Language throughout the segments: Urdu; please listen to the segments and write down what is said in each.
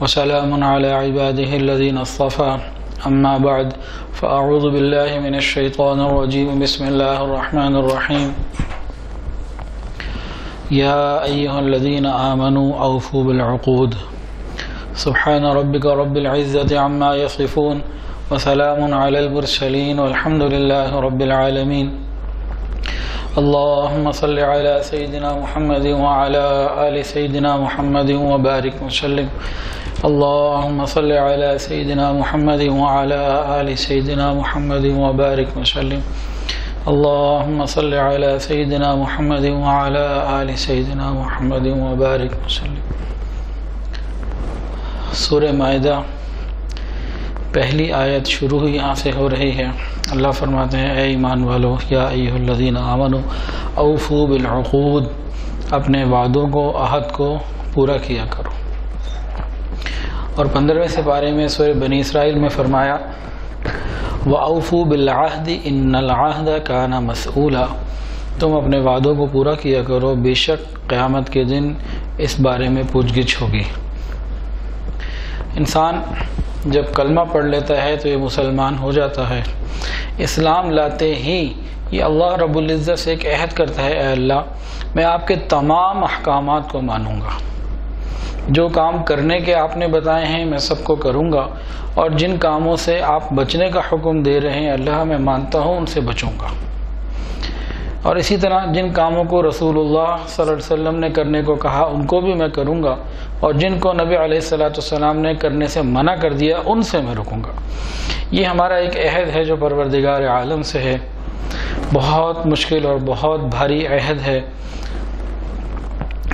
وسلام على عباده الذين اصطفى أما بعد فأعوذ بالله من الشيطان الرجيم بسم الله الرحمن الرحيم يا أيها الذين آمنوا أوفوا بالعقود سبحان ربك رب العزة عما يصفون وسلام على المرسلين والحمد لله رب العالمين اللهم صل على سيدنا محمد وعلى آل سيدنا محمد وبارك وسلم اللهم صل على سيدنا محمد وعلى آل سيدنا محمد وبارك وسلم اللهم صل على سيدنا محمد وعلى آل سيدنا محمد وبارك وسلم۔ سورہ مائدہ پہلی آیت شروع یہاں سے ہو رہی ہے۔ اللہ فرماتے ہیں اے ایمان والو یا ایھا الذین آمنوا اوفوا بالعقود، اپنے وعدوں کو عہد کو پورا کیا کرو۔ اور 15ویں سپارے میں سورہ بنی اسرائیل میں فرمایا وَأَوْفُوا بِالْعَهْدِ إِنَّ الْعَهْدَ كَانَ مَسْئُولًا، تم اپنے وعدوں کو پورا کیا کرو، بے شک قیامت کے دن اس بارے میں پوچھ گچھ ہوگی۔ انسان جب کلمہ پڑھ لیتا ہے تو یہ مسلمان ہو جاتا ہے۔ اسلام لاتے ہی یہ اللہ رب العزت سے ایک عہد کرتا ہے اے اللہ میں آپ کے تمام احکامات کو مانوں گا، جو کام کرنے کے آپ نے بتائے ہیں میں سب کو کروں گا، اور جن کاموں سے آپ بچنے کا حکم دے رہے ہیں اللہ میں مانتا ہوں ان سے بچوں گا، اور اسی طرح جن کاموں کو رسول اللہ صلی اللہ علیہ وسلم نے کرنے کو کہا ان کو بھی میں کروں گا، اور جن کو نبی علیہ السلام نے کرنے سے منع کر دیا ان سے میں رکوں گا۔ یہ ہمارا ایک عہد ہے جو پروردگار عالم سے ہے، بہت مشکل اور بہت بھاری عہد ہے،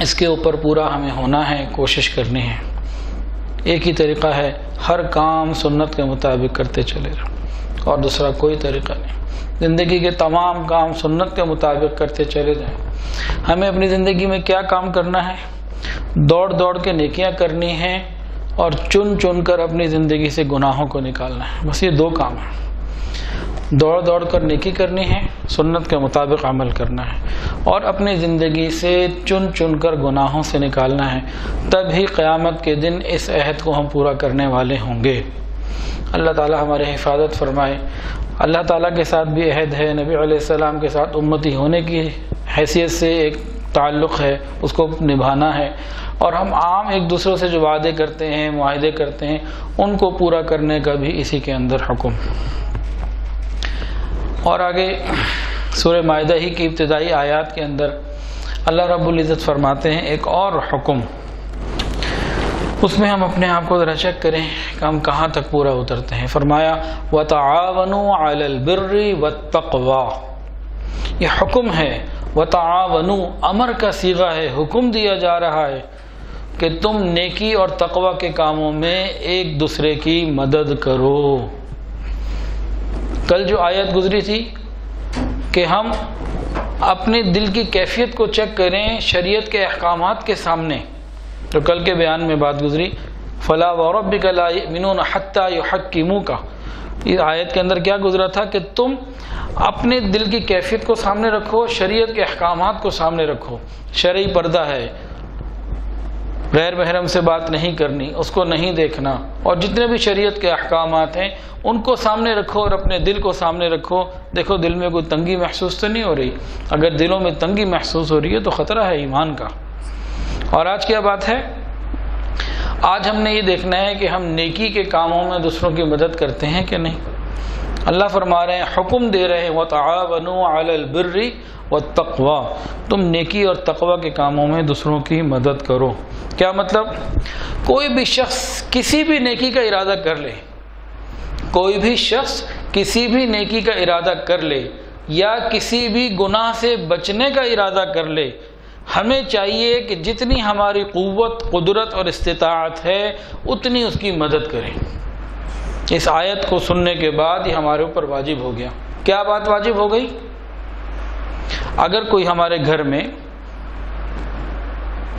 اس کے اوپر پورا ہمیں ہونا ہے، کوشش کرنی ہے۔ ایک ہی طریقہ ہے، ہر کام سنت کے مطابق کرتے چلے جاؤ، اور دوسرا کوئی طریقہ نہیں۔ زندگی کے تمام کام سنت کے مطابق کرتے چلے جائیں۔ ہمیں اپنی زندگی میں کیا کام کرنا ہے؟ دوڑ دوڑ کے نیکیاں کرنی ہیں اور چن چن کر اپنی زندگی سے گناہوں کو نکالنا ہے، بس یہ دو کام ہیں۔ دوڑ دوڑ کر نیکی کرنی ہے، سنت کے مطابق عمل کرنا ہے، اور اپنی زندگی سے چن چن کر گناہوں سے نکالنا ہے، تب ہی قیامت کے دن اس عہد کو ہم پورا کرنے والے ہوں گے۔ اللہ تعالی ہماری حفاظت فرمائے۔ اللہ تعالیٰ کے ساتھ بھی عہد ہے، نبی علیہ السلام کے ساتھ امتی ہونے کی حیثیت سے ایک تعلق ہے، اس کو نبھانا ہے، اور ہم عام ایک دوسرے سے جو وعدے کرتے ہیں معاہدے کرتے ہیں ان کو پورا کرنے کا بھی اسی کے اندر حکم۔ اور آگے سورہ مائدہ ہی کی ابتدائی آیات کے اندر اللہ رب العزت فرماتے ہیں ایک اور حکم، اس میں ہم اپنے آپ کو ذرا چیک کریں کہ ہم کہاں تک پورا اترتے ہیں۔ فرمایا وَتَعَاوَنُوا عَلَى الْبِرِّ وَالتَّقْوَى، یہ حکم ہے، وَتَعَاوَنُوا امر کا صیغہ ہے، حکم دیا جا رہا ہے کہ تم نیکی اور تقوی کے کاموں میں ایک دوسرے کی مدد کرو۔ کل جو آیت گزری تھی کہ ہم اپنے دل کی کیفیت کو چیک کریں شریعت کے احکامات کے سامنے، تو کل کے بیان میں بات گزری فَلَا وَرَبِّكَ لَا يُؤْمِنُونَ حَتَّى يُحَكِّمُوكَ، اس آیت کے اندر کیا گزرا تھا کہ تم اپنے دل کی کیفیت کو سامنے رکھو، شریعت کے احکامات کو سامنے رکھو۔ شرعی پردہ ہے، غیر محرم سے بات نہیں کرنی، اس کو نہیں دیکھنا، اور جتنے بھی شریعت کے احکامات ہیں ان کو سامنے رکھو اور اپنے دل کو سامنے رکھو۔ دیکھو دل میں کوئی تنگی محسوس تو نہیں ہو رہی، اگر دلوں میں تنگی محسوس ہو رہی ہے تو خطرہ ہے ایمان کا۔ اور آج کیا بات ہے؟ آج ہم نے یہ دیکھنا ہے کہ ہم نیکی کے کاموں میں دوسروں کی مدد کرتے ہیں کہ نہیں۔ اللہ فرما رہے ہیں، حکم دے رہے ہیں وَتَعَاوَنُوا عَلَى الْبِرِّ وَالتَّقْوَى، تم نیکی اور تقوی کے کاموں میں دوسروں کی مدد کرو۔ کیا مطلب؟ کوئی بھی شخص کسی بھی نیکی کا ارادہ کر لے، کوئی بھی شخص کسی بھی نیکی کا ارادہ کر لے یا کسی بھی گناہ سے بچنے کا ارادہ کر لے، ہمیں چاہیے کہ جتنی ہماری قوت قدرت اور استطاعت ہے اتنی اس کی مدد کریں۔ اس آیت کو سننے کے بعد یہ ہمارے اوپر واجب ہو گیا۔ کیا بات واجب ہو گئی؟ اگر کوئی ہمارے گھر میں،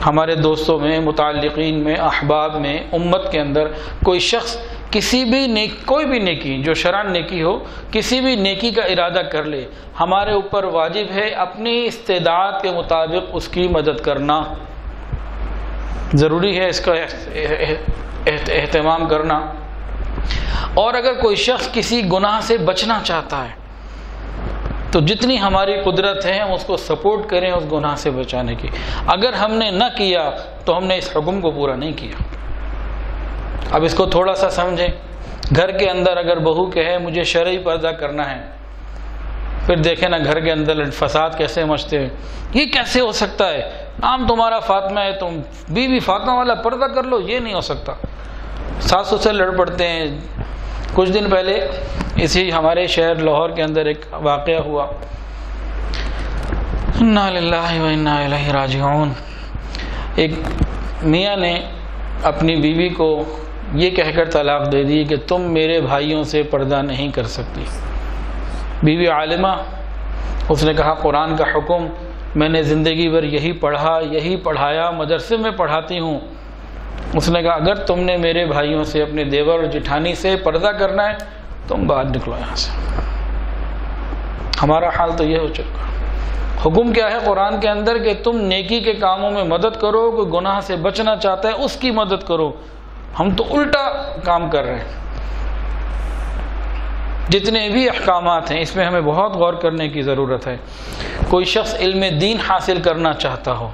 ہمارے دوستوں میں، متعلقین میں، احباب میں، امت کے اندر کوئی شخص کوئی بھی نیکی جو شرعاً نیکی ہو، کسی بھی نیکی کا ارادہ کر لے، ہمارے اوپر واجب ہے اپنی استعداد کے مطابق اس کی مدد کرنا۔ ضروری ہے اس کا اہتمام کرنا. اور اگر کوئی شخص کسی گناہ سے بچنا چاہتا ہے تو جتنی ہماری قدرت ہے ہم اس کو سپورٹ کریں اس گناہ سے بچانے کی. اگر ہم نے نہ کیا تو ہم نے اس حکم کو پورا نہیں کیا. اب اس کو تھوڑا سا سمجھیں. گھر کے اندر اگر بہو کہے مجھے شرعی پردہ کرنا ہے، پھر دیکھیں نا گھر کے اندر فساد کیسے مچتے ہیں. یہ کیسے ہو سکتا ہے؟ نام تمہارا فاطمہ ہے، تم بیوی فاطمہ والا پردہ کر لو. یہ نہیں ہو سکتا. ساسوں سے لڑ پڑتے ہیں. کچھ دن پہلے اسی ہمارے شہر لاہور کے اندر ایک واقعہ ہوا. انا للہ و انا الیہ راجعون. ایک میاں نے اپنی بیوی کو یہ کہہ کر طلاق دے دی کہ تم میرے بھائیوں سے پردہ نہیں کر سکتی. بیوی عالمہ، اس نے کہا قرآن کا حکم میں نے زندگی بھر یہی پڑھا، یہی پڑھایا، مدرسے میں پڑھاتی ہوں. اس نے کہا اگر تم نے میرے بھائیوں سے، اپنے دیور اور جٹھانی سے پردہ کرنا ہے تم باہر نکلو یہاں سے. ہمارا حال تو یہ ہو چکا. حکم کیا ہے قرآن کے اندر کہ تم نیکی کے کاموں میں مدد کرو، کوئی گناہ سے بچنا چاہتا ہے اس کی مدد کرو. ہم تو الٹا کام کر رہے ہیں. جتنے بھی احکامات ہیں اس میں ہمیں بہت غور کرنے کی ضرورت ہے. کوئی شخص علم دین حاصل کرنا چاہتا ہو،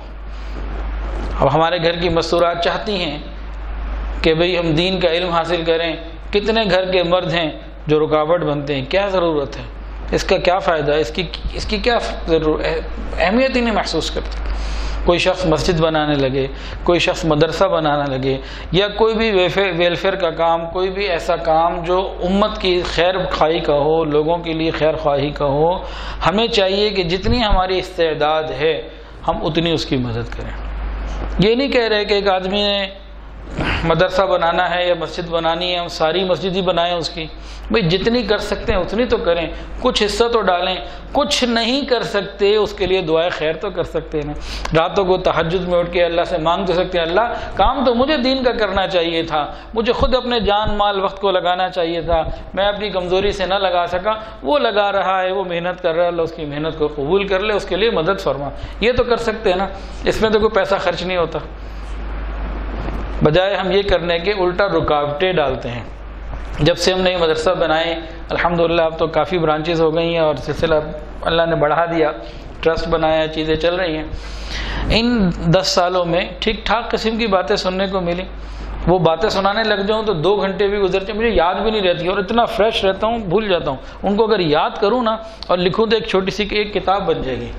اب ہمارے گھر کی مستورات چاہتی ہیں کہ بھئی ہم دین کا علم حاصل کریں. کتنے گھر کے مرد ہیں جو رکاوٹ بنتے ہیں. کیا ضرورت ہے؟ اس کا کیا فائدہ؟ اس کی کیا ضرورت؟ اہمیت ہی نہیں محسوس کرتے. کوئی شخص مسجد بنانے لگے، کوئی شخص مدرسہ بنانا لگے، یا کوئی بھی ویلفیئر کا کام، کوئی بھی ایسا کام جو امت کی خیر خواہی کا ہو، لوگوں کے لیے خیر خواہی کا ہو. ہمیں چاہیے کہ جتنی ہماری استعداد ہے ہم اتنی اس کی مدد کریں. یہ نہیں کہہ رہے کہ ایک آدمی نے مدرسہ بنانا ہے یا مسجد بنانی ہے ہم ساری مسجد ہی بنائیں اس کی. بھئی جتنی کر سکتے ہیں اتنی تو کریں، کچھ حصہ تو ڈالیں. کچھ نہیں کر سکتے اس کے لیے دعائے خیر تو کر سکتے ہیں. راتوں کو تہجد میں اٹھ کے اللہ سے مانگ تو سکتے ہیں اللہ کام تو مجھے دین کا کرنا چاہیے تھا، مجھے خود اپنے جان مال وقت کو لگانا چاہیے تھا، میں اپنی کمزوری سے نہ لگا سکا. وہ لگا رہا ہے، وہ محنت کر رہا ہے، اللہ اس کی محنت کو قبول کر لے، اس کے لیے مدد فرما. یہ تو کر سکتے ہیں نا. اس میں تو کوئی پیسہ خرچ نہیں ہوتا. بجائے ہم یہ کرنے کے الٹا رکاوٹیں ڈالتے ہیں. جب سے ہم نے یہ مدرسہ بنائے الحمدللہ اب تو کافی برانچز ہو گئی ہیں اور سلسلہ اللہ نے بڑھا دیا، ٹرسٹ بنایا، چیزیں چل رہی ہیں. ان 10 سالوں میں ٹھیک ٹھاک قسم کی باتیں سننے کو ملی. وہ باتیں سنانے لگ جاؤں تو 2 گھنٹے بھی گزرتے مجھے یاد بھی نہیں رہتی اور اتنا فریش رہتا ہوں بھول جاتا ہوں. ان کو اگر یاد کروں نا اور لکھوں تو ایک چھوٹی سی ایک کتاب بن جائے گی.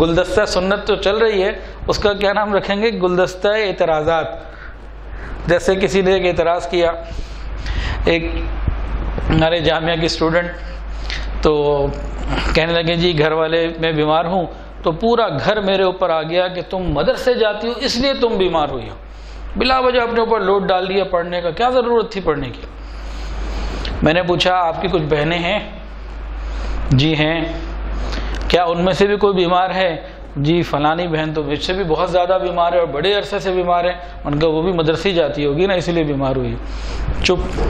گلدستہ سنت تو چل رہی ہے، اس کا کیا نام رکھیں گے؟ گلدستہ اعتراضات. جیسے کسی نے ایک اعتراض کیا، ایک ہمارے جامعہ کی اسٹوڈنٹ تو کہنے لگے جی گھر والے میں بیمار ہوں تو پورا گھر میرے اوپر آ گیا کہ تم مدرسے جاتی ہو اس لیے تم بیمار ہوئی ہو. بلا وجہ اپنے اوپر لوڈ ڈال دیا پڑھنے کا. کیا ضرورت تھی پڑھنے کی؟ میں نے پوچھا آپ کی کچھ بہنیں ہیں؟ جی ہیں. کیا ان میں سے بھی کوئی بیمار ہے؟ جی فلانی بہن تو مجھ سے بھی بہت زیادہ بیمار ہے اور بڑے عرصے سے بیمار ہے. ان کا وہ بھی مدرسے جاتی ہوگی نا اسی لیے بیمار ہوئی. چپ.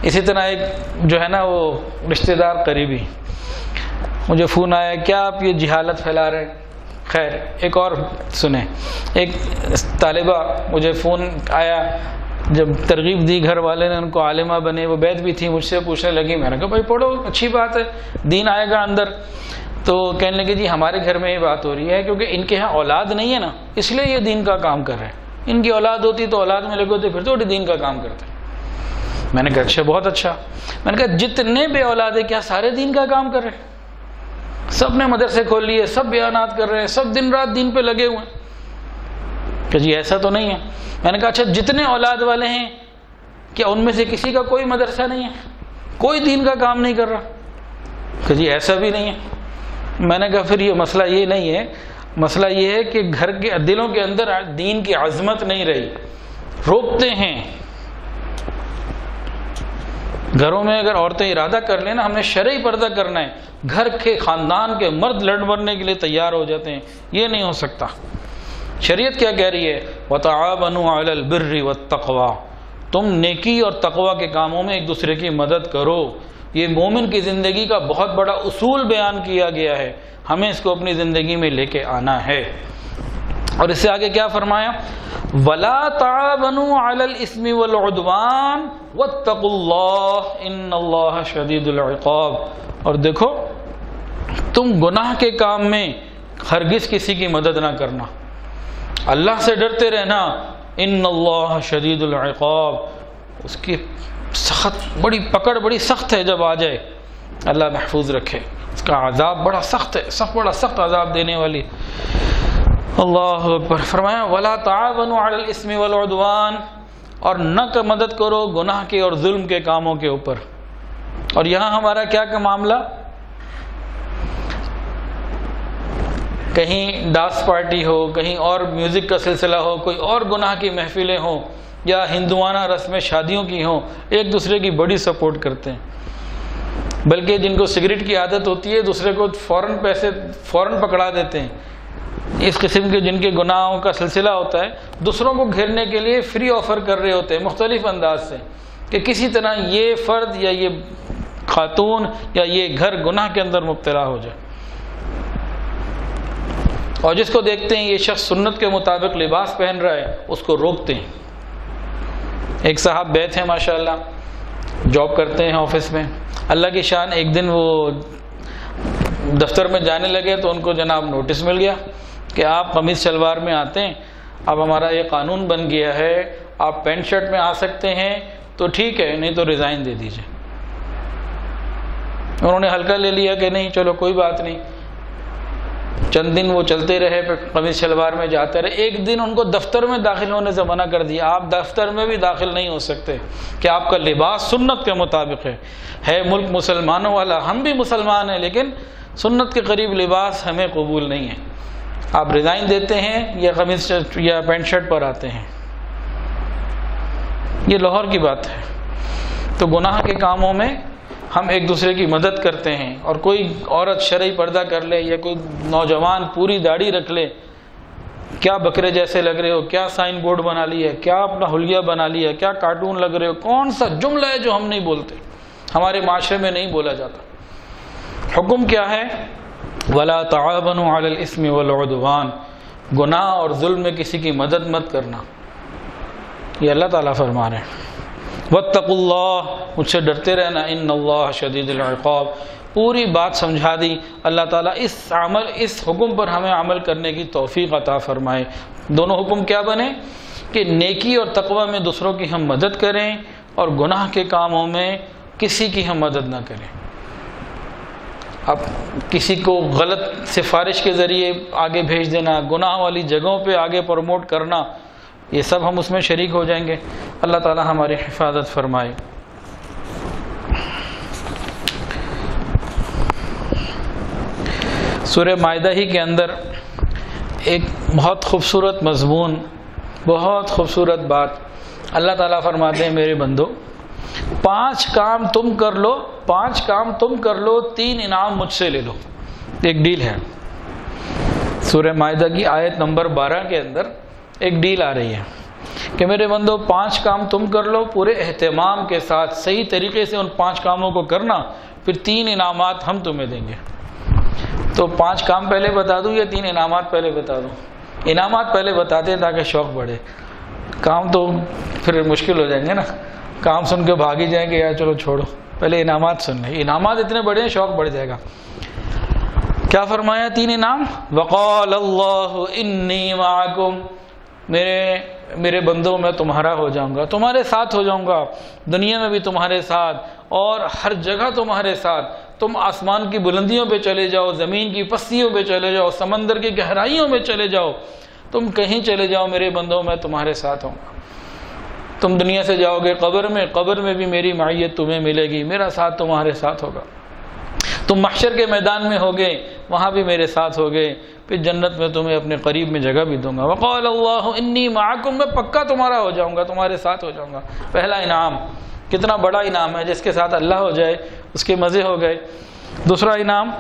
اسی طرح ایک جو ہے نا وہ رشتہ دار قریبی مجھے فون آیا کیا آپ یہ جہالت پھیلا رہے ہیں. خیر ایک اور سنیں. ایک طالبہ مجھے فون آیا جب ترغیب دی گھر والے نے ان کو عالمہ بنے، وہ بیت بھی تھی، مجھ سے پوچھنے لگی. میں نے کہا بھائی پڑھو اچھی بات ہے دین آئے گا اندر. تو کہنے لگے جی ہمارے گھر میں یہ بات ہو رہی ہے کیونکہ ان کے ہاں اولاد نہیں ہے نا اس لیے یہ دین کا کام کر رہے ہیں. ان کی اولاد ہوتی تو اولاد میں لگے ہوتے پھر تو دین کا کام کرتے. میں نے کہا اچھا بہت اچھا. میں نے کہا جتنے بے اولاد ہیں کیا سارے دین کا کام کر رہے ہیں؟ سب نے مدرسے کھول لیے، سب بیانات کر رہے ہیں، سب دن رات دین پہ لگے ہوئے ہیں. کہ جی ایسا تو نہیں ہے. میں نے کہا اچھا جتنے اولاد والے ہیں کیا ان میں سے کسی کا کوئی مدرسہ نہیں ہے، کوئی دین کا کام نہیں کر رہا؟ کہ جی ایسا بھی نہیں ہے. میں نے کہا پھر یہ مسئلہ یہ نہیں ہے، مسئلہ یہ ہے کہ گھر کے دلوں کے اندر دین کی عظمت نہیں رہی، روکتے ہیں. گھروں میں اگر عورتیں ارادہ کر لیں نا ہم نے شرعی پردہ کرنا ہے، گھر کے خاندان کے مرد لڑ مرنے کے لیے تیار ہو جاتے ہیں. یہ نہیں ہو سکتا. شریعت کیا کہہ رہی ہے؟ وَتَعَاوَنُوا عَلَى الْبِرِّ وَالتَّقْوَى. تم نیکی اور تقوی کے کاموں میں ایک دوسرے کی مدد کرو. یہ مومن کی زندگی کا بہت بڑا اصول بیان کیا گیا ہے، ہمیں اس کو اپنی زندگی میں لے کے آنا ہے. اور اس سے آگے کیا فرمایا؟ وَلَا تَعَاوَنُوا عَلَى الْإِثْمِ وَالْعُدْوَانِ وَاتَّقُوا اللَّهَ إِنَّ اللَّهَ شَدِيدُ الْعِقَابِ۔ اور دیکھو تم گناہ کے کام میں ہرگز کسی کی مدد نہ کرنا، اللہ سے ڈرتے رہنا، ان اللہ شدید العقاب، اس کی سخت بڑی پکڑ بڑی سخت ہے، جب آ جائے اللہ محفوظ رکھے، اس کا عذاب بڑا سخت ہے، بڑا سخت عذاب دینے والی۔ اللہ اکبر۔ فرمایا ولا تعاونوا علی الاسم والعدوان، اور نہ مدد کرو گناہ کے اور ظلم کے کاموں کے اوپر۔ اور یہاں ہمارا کیا کا معاملہ؟ کہیں ڈانس پارٹی ہو، کہیں اور میوزک کا سلسلہ ہو، کوئی اور گناہ کی محفلیں ہوں، یا ہندوانہ رسمیں شادیوں کی ہوں، ایک دوسرے کی بڑی سپورٹ کرتے ہیں، بلکہ جن کو سگریٹ کی عادت ہوتی ہے دوسرے کو فوراً پکڑا دیتے ہیں۔ اس قسم کے جن کے گناہوں کا سلسلہ ہوتا ہے، دوسروں کو گھیرنے کے لیے فری آفر کر رہے ہوتے ہیں مختلف انداز سے، کہ کسی طرح یہ فرد یا یہ خاتون یا یہ گھر گناہ کے اندر مبتلا ہو جائے۔ اور جس کو دیکھتے ہیں یہ شخص سنت کے مطابق لباس پہن رہا ہے، اس کو روکتے ہیں۔ ایک صاحب بیت ہیں ماشاءاللہ، جاب کرتے ہیں آفس میں، اللہ کی شان ایک دن وہ دفتر میں جانے لگے تو ان کو جناب نوٹس مل گیا کہ آپ قمیض شلوار میں آتے ہیں، اب ہمارا یہ قانون بن گیا ہے، آپ پینٹ شرٹ میں آ سکتے ہیں تو ٹھیک ہے، نہیں تو ریزائن دے دیجئے۔ انہوں نے ہلکا لے لیا کہ نہیں چلو کوئی بات نہیں، چند دن وہ چلتے رہے، پھر قمیض شلوار میں جاتے رہے۔ ایک دن ان کو دفتر میں داخل ہونے سے منع کر دیا، آپ دفتر میں بھی داخل نہیں ہو سکتے کہ آپ کا لباس سنت کے مطابق ہے ملک مسلمانوں والا، ہم بھی مسلمان ہیں لیکن سنت کے قریب لباس ہمیں قبول نہیں ہے، آپ ریزائن دیتے ہیں یا قمیض یا پینٹ شرٹ پر آتے ہیں۔ یہ لاہور کی بات ہے۔ تو گناہ کے کاموں میں ہم ایک دوسرے کی مدد کرتے ہیں، اور کوئی عورت شرعی پردہ کر لے یا کوئی نوجوان پوری داڑھی رکھ لے، کیا بکرے جیسے لگ رہے ہو، کیا سائن بورڈ بنا لی ہے، کیا اپنا حلیہ بنا لیا، کیا کارٹون لگ رہے ہو، کون سا جملہ ہے جو ہم نہیں بولتے، ہمارے معاشرے میں نہیں بولا جاتا۔ حکم کیا ہے؟ وَلَا تَعَاوَنُوا عَلَى الْإِثْمِ وَالْعُدْوَانِ، گناہ اور ظلم میں کسی کی مدد مت کرنا، یہ اللہ تعالیٰ فرما رہے ہیں۔ وَاتَّقُوا اللَّهَ، مجھ سے ڈرتے رہنا، إِنَّ اللَّهَ شَدِيدُ الْعِقَابِ۔ پوری بات سمجھا دی، اللہ تعالیٰ اس حکم پر ہمیں عمل کرنے کی توفیق عطا فرمائے۔ دونوں حکم کیا بنے؟ کہ نیکی اور تقوی میں دوسروں کی ہم مدد کریں، اور گناہ کے کاموں میں کسی کی ہم مدد نہ کریں۔ اب کسی کو غلط سفارش کے ذریعے آگے بھیج دینا، گناہ والی جگہوں پہ آگے پروموٹ کرنا، یہ سب ہم اس میں شریک ہو جائیں گے۔ اللہ تعالیٰ ہماری حفاظت فرمائے۔ سورہ مائدہ ہی کے اندر ایک بہت خوبصورت مضمون، بہت خوبصورت بات اللہ تعالیٰ فرماتے ہیں، میرے بندو 5 کام تم کر لو، 5 کام تم کر لو، 3 انعام مجھ سے لے لو۔ ایک ڈیل ہے، سورہ مائدہ کی آیت نمبر 12 کے اندر ایک ڈیل آ رہی ہے کہ میرے بندو 5 کام تم کر لو، پورے اہتمام کے ساتھ صحیح طریقے سے ان 5 کاموں کو کرنا، پھر 3 انعامات ہم تمہیں دیں گے۔ تو 5 کام پہلے بتا دوں یا 3 انعامات پہلے بتا دوں؟ انعامات پہلے بتاتے ہیں تاکہ شوق بڑھے، کام تو پھر مشکل ہو جائیں گے نا، کام سن کے بھاگ ہی جائیں گے یار چلو چھوڑو، پہلے انعامات سن لیں۔ انعامات اتنے بڑے ہیں شوق بڑھ جائے گا۔ کیا فرمایا 3 انعام؟ وقال اللہ انی معکم، میرے بندوں میں تمہارا ہو جاؤں گا، تمہارے ساتھ ہو جاؤں گا، دنیا میں بھی تمہارے ساتھ اور ہر جگہ تمہارے ساتھ۔ تم آسمان کی بلندیوں پہ چلے جاؤ، زمین کی پستیوں پہ چلے جاؤ، سمندر کی گہرائیوں میں چلے جاؤ، تم کہیں چلے جاؤ میرے بندوں میں تمہارے ساتھ ہوں گا۔ تم دنیا سے جاؤ گے قبر میں بھی میری معیت تمہیں ملے گی، میرا ساتھ تمہارے ساتھ ہوگا۔ تم محشر کے میدان میں ہوگے، وہاں بھی میرے ساتھ ہوگے، پھر جنت میں تمہیں اپنے قریب میں جگہ بھی دوں گا۔ وقال اللہ انی معکم، میں پکا تمہارا ہو جاؤں گا، تمہارے ساتھ ہو جاؤں گا۔ پہلا انعام، کتنا بڑا انعام ہے، جس کے ساتھ اللہ ہو جائے اس کے مزے ہو گئے۔ دوسرا انعام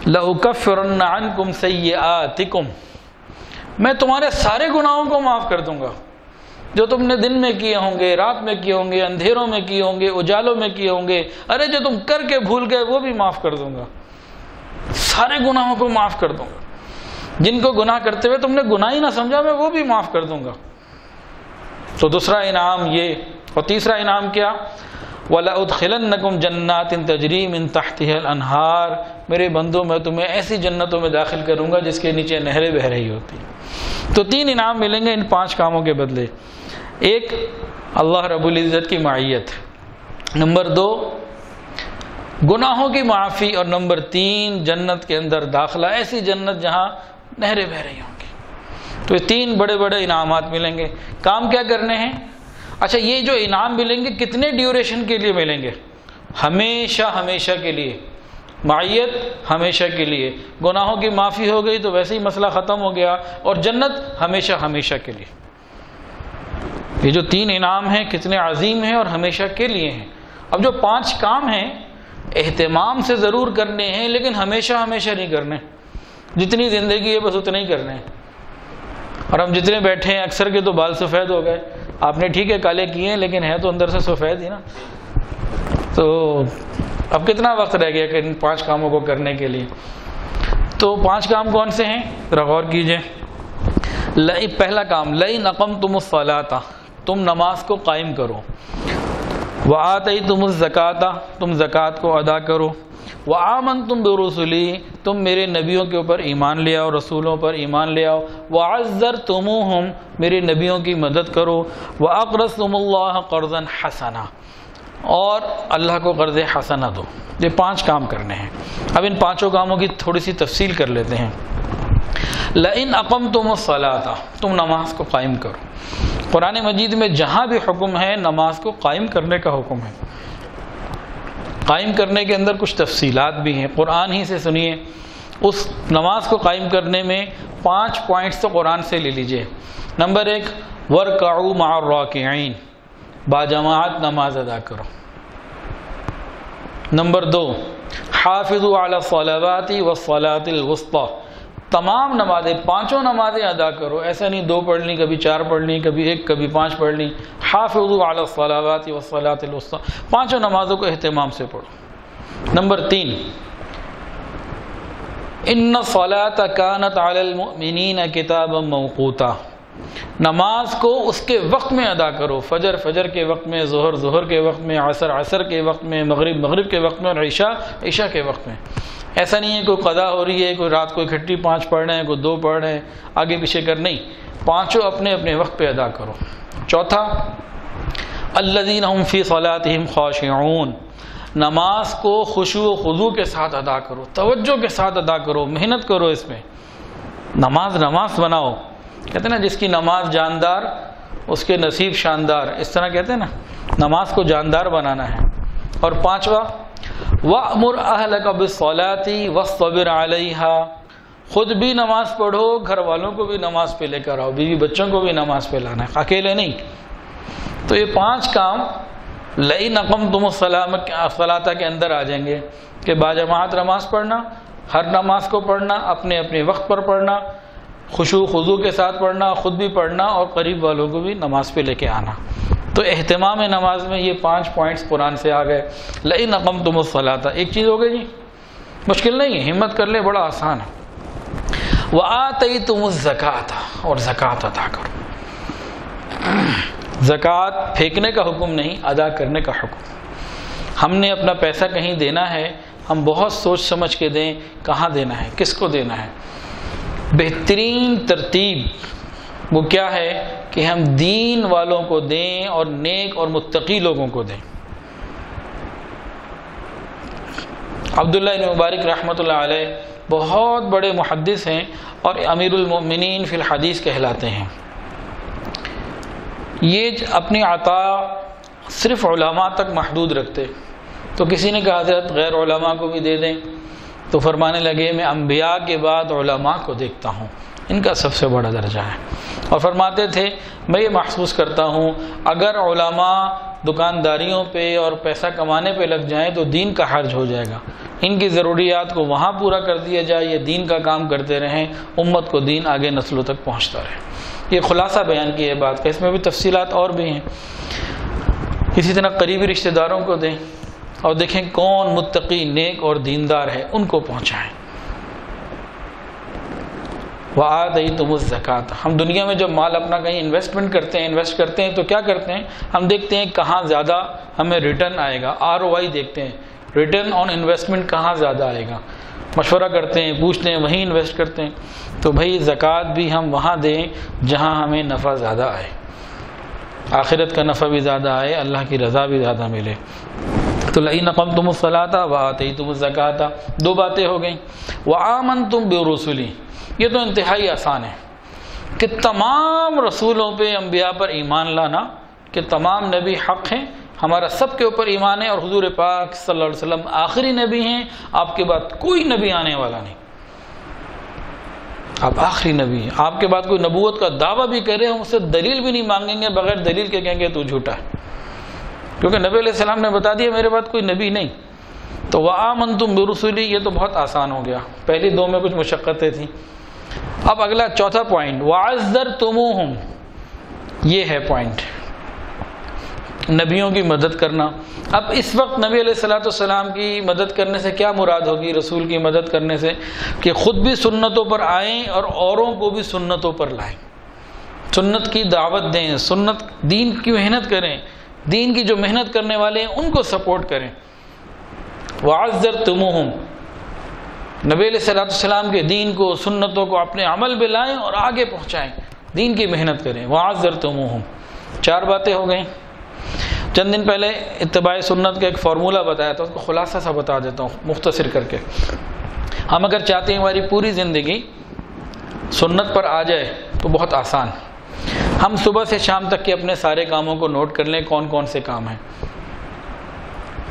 لَأُكَفِّرَنَّ عَنْكُمْ سَيِّئَاتِكُمْ، میں تمہارے سارے گناہوں کو معاف کر دوں گا، جو تم نے دن میں کیے ہوں گے، رات میں کیے ہوں گے، اندھیروں میں کیے ہوں گے، اجالوں میں کیے ہوں گے، ارے جو تم کر کے بھول گئے وہ بھی معاف کر دوں گا، سارے گناہوں کو معاف کر دوں گا۔ جن کو گناہ کرتے ہوئے تم نے گناہ ہی نہ سمجھا میں وہ بھی معاف کر دوں گا۔ تو دوسرا انعام یہ، اور تیسرا انعام کیا؟ وَلَأُدْخِلَنَّكُمْ جَنَّاتٍ تَجْرِي مِن تَحْتِهَا الْأَنْهَارُ، میرے بندوں میں تمہیں ایسی جنتوں میں داخل کروں گا جس کے نیچے نہریں بہہ رہی ہوتی۔ تو 3 انعام ملیں گے ان 5 کاموں کے بدلے۔ ایک، اللہ رب العزت کی معیت، نمبر 2 گناہوں کی معافی، اور نمبر 3 جنت کے اندر داخلہ، ایسی جنت جہاں نہریں بہہ رہی ہوں گی۔ تو یہ 3 بڑے بڑے انعامات ملیں گے۔ کام کیا کرنے ہیں؟ اچھا، یہ جو انعام ملیں گے کتنے ڈیوریشن کے لیے ملیں گے؟ ہمیشہ ہمیشہ کے لیے، معیت ہمیشہ کے لیے، گناہوں کی معافی ہو گئی تو ویسے ہی مسئلہ ختم ہو گیا، اور جنت ہمیشہ ہمیشہ کے لیے۔ یہ جو 3 انعام ہیں کتنے عظیم ہیں اور ہمیشہ کے لیے ہیں۔ اب جو 5 کام ہیں اہتمام سے ضرور کرنے ہیں، لیکن ہمیشہ ہمیشہ نہیں کرنے، جتنی زندگی ہے بس اتنے ہی کرنے ہیں۔ اور ہم جتنے بیٹھے ہیں اکثر کے تو بال سفید ہو گئے، آپ نے ٹھیک ہے کالے کیے ہیں لیکن ہے تو اندر سے سفید ہی نا۔ تو اب کتنا وقت رہ گیا کہ ان 5 کاموں کو کرنے کے لیے؟ تو 5 کام کون سے ہیں ذرا غور کیجئے۔ پہلا کام، لئن اقمتم الصلاۃ، تم نماز کو قائم کرو، وآتیتم الزکاۃ، تم زکوٰۃ کو ادا کرو، وآمنتم برسلی، تم میرے نبیوں کے اوپر ایمان لے آؤ، رسولوں پر ایمان لے آؤ، وعزرتموہم، میرے نبیوں کی مدد کرو، واقرضتم اللہ قرضا حسنا، اور اللہ کو قرض حسنہ دو۔ یہ 5 کام کرنے ہیں۔ اب ان 5 کاموں کی تھوڑی سی تفصیل کر لیتے ہیں۔ لئن اقمتم الصلاۃ، تم نماز کو قائم کرو۔ قرآن مجید میں جہاں بھی حکم ہے نماز کو قائم کرنے کا حکم ہے۔ قائم کرنے کے اندر کچھ تفصیلات بھی ہیں، قرآن ہی سے سنیے۔ اس نماز کو قائم کرنے میں 5 پوائنٹس تو قرآن سے لے لیجئے۔ نمبر 1، وَارْكَعُوا مَعَ الرَّاكِعِينَ، باجماعت نماز ادا کرو۔ نمبر 2، حافظوا علی الصلوات والصلاۃ الوسطی، تمام نمازیں 5 نمازیں ادا کرو، ایسا نہیں 2 پڑھ لی، کبھی 4 پڑھ لی، کبھی 1، کبھی 5 پڑھ لی۔ حافظوا علی الصلوات والصلاۃ الوسطی، 5 نمازوں کو اہتمام سے پڑھو۔ نمبر 3، ان الصلاۃ کانت علی المؤمنین کتابا موقوتا، نماز کو اس کے وقت میں ادا کرو، فجر کے وقت میں، ظہر کے وقت میں، عصر کے وقت میں، مغرب کے وقت میں، اور عشاء کے وقت میں۔ ایسا نہیں ہے کوئی قضا ہو رہی ہے، کوئی رات کو اکٹھی 5 پڑھ رہے ہیں، کوئی 2 پڑھ رہے ہیں، آگے پیچھے کر، نہیں، 5 اپنے اپنے وقت پہ ادا کرو۔ چوتھا، الذین هم فی صلاتهم خاشعون، نماز کو خشوع و خضوع کے ساتھ ادا کرو، توجہ کے ساتھ ادا کرو، محنت کرو اس میں۔ نماز بناؤ، کہتے ہیں نا جس کی نماز جاندار اس کے نصیب شاندار، اس طرح کہتے ہیں نا، نماز کو جاندار بنانا ہے۔ اور 5واں، وَأْمُرْ أَهْلَكَ بِالصَّلَاةِ وَاصْطَبِرْ عَلَيْهَا، خود بھی نماز پڑھو، گھر والوں کو بھی نماز پہ لے کر آؤ، بیوی بچوں کو بھی نماز پہ لانا ہے، اکیلے نہیں۔ تو یہ 5 کام لئن اقمتم الصلاۃ کے اندر آ جائیں گے کہ باجماعت نماز پڑھنا، ہر نماز کو پڑھنا، اپنے اپنے وقت پر پڑھنا، خشوع خضوع کے ساتھ پڑھنا، خود بھی پڑھنا، اور قریب والوں کو بھی نماز پہ لے کے آنا۔ تو اہتمام نماز میں یہ 5 پوائنٹس قرآن سے آ گئے۔ لئن اقمتم الصلاۃ، ایک چیز ہو گئی جی، مشکل نہیں ہے، ہمت کر لے، بڑا آسان ہے۔ وآتیتم الزکاۃ، اور زکوٰۃ ادا کرو۔ زکوٰۃ پھینکنے کا حکم نہیں، ادا کرنے کا حکم۔ ہم نے اپنا پیسہ کہیں دینا ہے، ہم بہت سوچ سمجھ کے دیں کہاں دینا ہے، کس کو دینا ہے۔ بہترین ترتیب وہ کیا ہے کہ ہم دین والوں کو دیں اور نیک اور متقی لوگوں کو دیں۔ عبداللہ بن مبارک رحمۃ اللہ علیہ بہت بڑے محدث ہیں اور امیر المؤمنین فی الحدیث کہلاتے ہیں۔ یہ اپنی عطا صرف علماء تک محدود رکھتے، تو کسی نے کہا حضرت غیر علماء کو بھی دے دیں، تو فرمانے لگے میں انبیاء کے بعد علماء کو دیکھتا ہوں، ان کا سب سے بڑا درجہ ہے۔ اور فرماتے تھے میں یہ محسوس کرتا ہوں اگر علماء دکانداریوں پہ اور پیسہ کمانے پہ لگ جائیں تو دین کا حرج ہو جائے گا، ان کی ضروریات کو وہاں پورا کر دیا جائے، یہ دین کا کام کرتے رہیں، امت کو دین آگے نسلوں تک پہنچتا رہے۔ یہ خلاصہ بیان کی ہے بات کا، اس میں بھی تفصیلات اور بھی ہیں۔ اسی طرح قریبی رشتہ داروں کو دیں اور دیکھیں کون متقی، نیک اور دیندار ہے، ان کو پہنچائیں۔ وَآتَيْتُمُ الزَّكَاةَ۔ ہم دنیا میں جب مال اپنا کہیں انویسٹ کرتے ہیں تو کیا کرتے ہیں؟ ہم دیکھتے ہیں کہاں زیادہ ہمیں ریٹرن آئے گا، ROI دیکھتے ہیں، ریٹرن آن انویسٹمنٹ کہاں زیادہ آئے گا، مشورہ کرتے ہیں، پوچھتے ہیں، وہیں انویسٹ کرتے ہیں۔ تو بھائی زکوٰۃ بھی ہم وہاں دیں جہاں ہمیں نفع زیادہ آئے، آخرت کا نفع بھی زیادہ آئے، اللہ کی رضا بھی زیادہ ملے۔ تو لئن اقمتم الصلاۃ وآتیتم الزکاۃ، دو باتیں ہو گئیں۔ وآمنتم برسلی، یہ تو انتہائی آسان ہے کہ تمام رسولوں پہ، انبیاء پر ایمان لانا، کہ تمام نبی حق ہیں، ہمارا سب کے اوپر ایمان ہے، اور حضور پاک صلی اللہ علیہ وسلم آخری نبی ہیں، آپ کے بعد کوئی نبی آنے والا نہیں، آپ آخری نبی ہیں، آپ کے بعد کوئی نبوت کا دعویٰ بھی کرے ہم اس سے دلیل بھی نہیں مانگیں گے، بغیر دلیل کے کہیں گے تو جھوٹا ہے، کیونکہ نبی علیہ السلام نے بتا دیا میرے بعد کوئی نبی نہیں۔ تو وآمنتم برسلی، یہ تو بہت آسان ہو گیا، پہلی دو میں کچھ مشقتیں تھیں۔ اب اگلا چوتھا پوائنٹ، وعزرتموہم، یہ ہے پوائنٹ، نبیوں کی مدد کرنا۔ اب اس وقت نبی علیہ الصلوۃ والسلام کی مدد کرنے سے کیا مراد ہوگی؟ رسول کی مدد کرنے سے کہ خود بھی سنتوں پر آئیں اور اوروں کو بھی سنتوں پر لائیں، سنت کی دعوت دیں، سنت دین کی محنت کریں، دین کی جو محنت کرنے والے ہیں ان کو سپورٹ کریں۔ وعزرتموہم، نبی علیہ الصلوۃ والسلام کے دین کو، سنتوں کو اپنے عمل میں لائیں اور آگے پہنچائیں، دین کی محنت کریں۔ وعزرتموہم، چار باتیں ہو گئیں۔ چند دن پہلے اتباع سنت کا ایک فارمولہ بتایا تھا، اس کو خلاصہ سا بتا دیتا ہوں مختصر کر کے۔ ہم اگر چاہتے ہیں ہماری پوری زندگی سنت پر آ جائے تو بہت آسان، ہم صبح سے شام تک کے اپنے سارے کاموں کو نوٹ کر لیں، کون کون سے کام ہیں،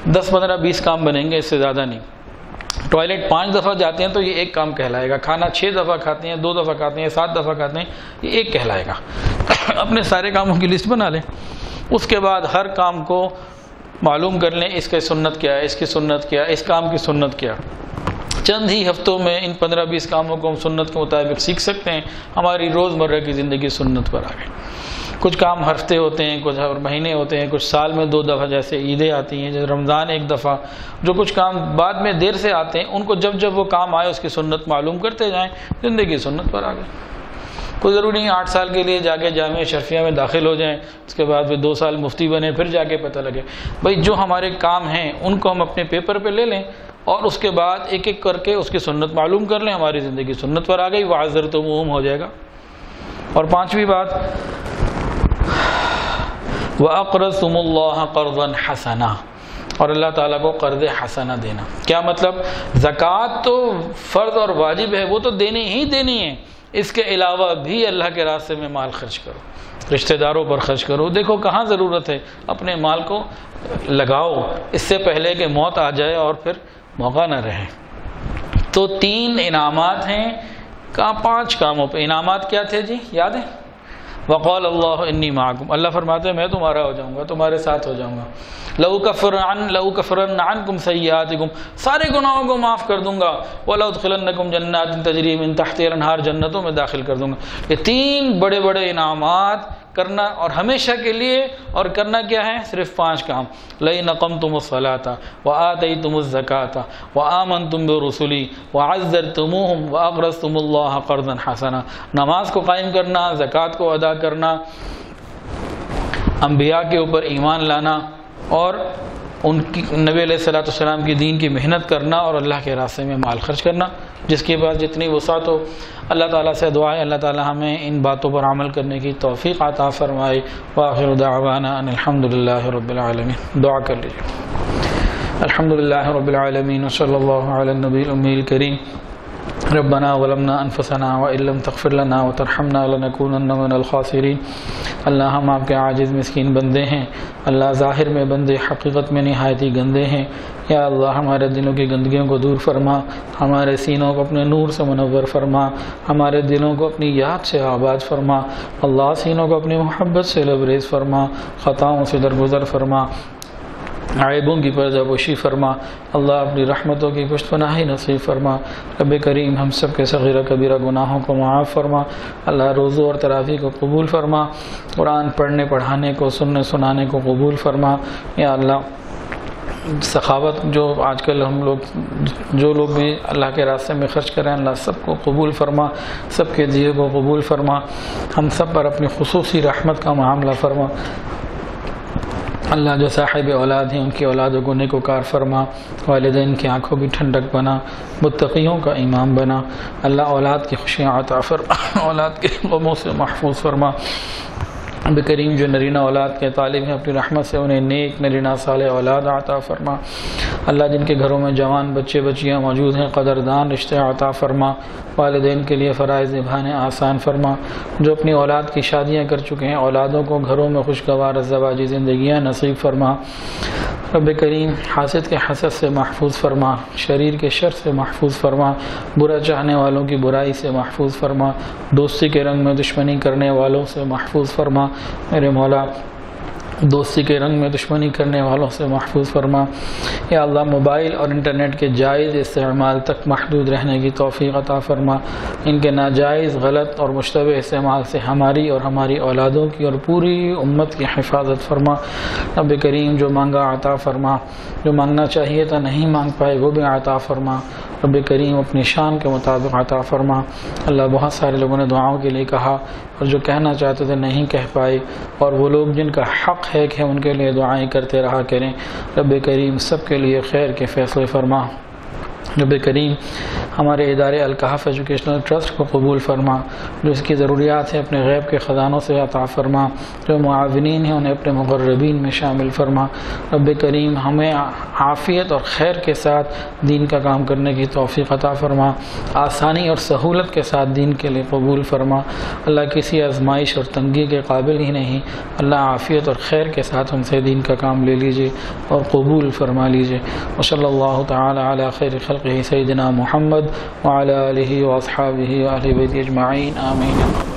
10 15 20 کام بنیں گے، اس سے زیادہ نہیں۔ ٹوائلٹ 5 دفعہ جاتے ہیں تو یہ ایک کام کہلائے گا، کھانا 6 دفعہ کھاتے ہیں، 2 دفعہ کھاتے ہیں، 7 دفعہ کھاتے ہیں، یہ ایک کہلائے گا۔ اپنے سارے کاموں کی لسٹ بنا لیں، اس کے بعد ہر کام کو معلوم کر لیں، اس کی سنت کیا ہے، اس کی سنت کیا ہے، اس کام کی سنت کیا۔ چند ہی ہفتوں میں ان 15 20 کاموں کو ہم سنت کے مطابق سیکھ سکتے ہیں، ہماری روزمرہ کی زندگی سنت پر آ گئی۔ کچھ کام ہفتے ہوتے ہیں، کچھ مہینے ہوتے ہیں، کچھ سال میں 2 دفعہ، جیسے عیدیں آتی ہیں، جیسے رمضان 1 دفعہ، جو کچھ کام بعد میں دیر سے آتے ہیں ان کو جب جب وہ کام آئے اس کی سنت معلوم کرتے جائیں، زندگی سنت پر آ گئی۔ کوئی ضروری نہیں 8 سال کے لیے جا کے جامعہ شرفیہ میں داخل ہو جائیں، اس کے بعد پھر 2 سال مفتی بنے، پھر جا کے پتہ لگے۔ بھائی جو ہمارے کام ہیں ان کو ہم اپنے پیپر پہ لے لیں اور اس کے بعد ایک ایک کر کے اس کی سنت معلوم کر لیں، ہماری زندگی سنت پر آ گئی، وعزرتموہم ہو جائے گا۔ اور 5ویں بات، وَأَقْرَضْتُمُ اللَّهَ قَرْضًا حَسَنًا، اور اللہ تعالیٰ کو قرض حسنہ دینا۔ کیا مطلب؟ زکوٰۃ تو فرض اور واجب ہے، وہ تو دینی ہی دینی ہے، اس کے علاوہ بھی اللہ کے راستے میں مال خرچ کرو، رشتہ داروں پر خرچ کرو۔ دیکھو کہاں ضرورت ہے، اپنے مال کو لگاؤ اس سے پہلے کہ موت آ جائے اور پھر موقع نہ رہے۔ تو 3 انعامات ہیں، کہاں 5 کاموں پہ انعامات کیا تھے جی، یاد ہے؟ وقال اللہ انی معکم، اللہ فرماتے ہیں میں تمہارا ہو جاؤں گا، تمہارے ساتھ ہو جاؤں گا۔ لَأُكَفِّرَنَّ عَنْكُمْ سَيِّئَاتِكُمْ، سارے گناہوں کو معاف کر دوں گا۔ وَلَأُدْخِلَنَّكُمْ جَنَّاتٍ تَجْرِي مِن تَحْتِهَا الْأَنْهَارُ، جنتوں میں داخل کر دوں گا۔ یہ 3 بڑے بڑے انعامات کرنا، اور ہمیشہ کے لیے، اور کرنا کیا ہے؟ صرف 5 کام۔ لَئِنْ أَقَمْتُمُ الصَّلَاةَ وَآتَيْتُمُ الزَّكَاةَ وَآمَنْتُمْ بِرُسُلِي وَعَزَّرْتُمُوهُمْ وَأَقْرَضْتُمُ اللَّهَ قَرْضًا حَسَنًا، نماز کو قائم کرنا، زکوٰۃ کو ادا کرنا، انبیاء کے اوپر ایمان لانا، اور ان کی نبی علیہ الصلوۃ والسلام کی دین کی محنت کرنا، اور اللہ کے راستے میں مال خرچ کرنا، جس کے پاس جتنی وسعت ہو۔ اللہ تعالیٰ سے دعا ہے اللہ تعالیٰ ہمیں ان باتوں پر عمل کرنے کی توفیق عطا فرمائے۔ وآخر دعوانا ان الحمد للہ رب العالمین۔ دعا کر لیجیے۔ الحمد للہ رب العالمین، وصلی اللہ علی النبی الامی الکریم۔ ربنا ظلمنا انفسنا وان لم تغفر لنا وترحمنا لنكونن من الخاسرین۔ اللہ ہم آپ کے عاجز مسکین بندے ہیں، اللہ ظاہر میں بندے، حقیقت میں نہایت ہی گندے ہیں۔ یا اللہ ہمارے دلوں کی گندگیوں کو دور فرما، ہمارے سینوں کو اپنے نور سے منور فرما، ہمارے دلوں کو اپنی یاد سے آباد فرما، اللہ سینوں کو اپنی محبت سے لبریز فرما، خطاؤں سے درگزر فرما، عیبوں کی پردہ پوشی فرما، اللہ اپنی رحمتوں کی پشت پناہی نصیب فرما۔ رب کریم ہم سب کے صغیرہ کبیرہ گناہوں کو معاف فرما، اللہ روزوں اور تراویح کو قبول فرما، قرآن پڑھنے پڑھانے کو، سننے سنانے کو قبول فرما۔ یا اللہ سخاوت جو آج کل ہم لوگ جو لوگ بھی اللہ کے راستے میں خرچ کریں، اللہ سب کو قبول فرما، سب کے دیے کو قبول فرما، ہم سب پر اپنی خصوصی رحمت کا معاملہ فرما۔ اللہ جو صاحب اولاد ہیں ان کی اولادوں کو نیکوکار فرما، والدین کی آنکھوں کی ٹھنڈک بنا، متقیوں کا امام بنا۔ اللہ اولاد کی خوشیاں عطا فرما، اولاد کے غموں سے محفوظ فرما۔ رب کریم جو نرینہ اولاد کے طالب ہیں اپنی رحمت سے انہیں نیک نرینہ صالح اولاد عطا فرما۔ اللہ جن کے گھروں میں جوان بچے بچیاں موجود ہیں قدردان رشتے عطا فرما، والدین کے لیے فرائض نبھانے آسان فرما۔ جو اپنی اولاد کی شادیاں کر چکے ہیں اولادوں کو گھروں میں خوشگوار ازدواجی زندگیاں نصیب فرما۔ رب کریم حاسد کے حسد سے محفوظ فرما، شریر کے شر سے محفوظ فرما، برا چاہنے والوں کی برائی سے محفوظ فرما، دوستی کے رنگ میں دشمنی کرنے والوں سے محفوظ فرما۔ میرے مولا دوستی کے رنگ میں دشمنی کرنے والوں سے محفوظ فرما۔ یا اللہ موبائل اور انٹرنیٹ کے جائز استعمال تک محدود رہنے کی توفیق عطا فرما، ان کے ناجائز غلط اور مشتبہ استعمال سے ہماری اور ہماری اولادوں کی اور پوری امت کی حفاظت فرما۔ رب کریم جو مانگا عطا فرما، جو مانگنا چاہیے تھا نہیں مانگ پائے وہ بھی عطا فرما۔ رب کریم اپنی شان کے مطابق عطا فرما۔ اللہ بہت سارے لوگوں نے دعاؤں کے لیے کہا اور جو کہنا چاہتے تھے نہیں کہہ پائے، اور وہ لوگ جن کا حق ہے کہ ان کے لیے دعائیں کرتے رہا کریں۔ رب کریم سب کے لیے خیر کے فیصلے فرما۔ رب کریم ہمارے ادارے الکہف ایجوکیشنل ٹرسٹ کو قبول فرما، جو اس کی ضروریات ہیں اپنے غیب کے خزانوں سے عطا فرما، جو معاونین ہیں انہیں اپنے مقربین میں شامل فرما۔ رب کریم ہمیں عافیت اور خیر کے ساتھ دین کا کام کرنے کی توفیق عطا فرما، آسانی اور سہولت کے ساتھ دین کے لیے قبول فرما۔ اللہ کسی آزمائش اور تنگی کے قابل ہی نہیں، اللہ عافیت اور خیر کے ساتھ ہم سے دین کا کام لے لیجئے اور قبول فرما لیجئے۔ وصلی اللہ تعالی علی خیر خلقہ سیدنا محمد وعلی آلہ واصحابہ واہل بیتہ اجمعین، آمین۔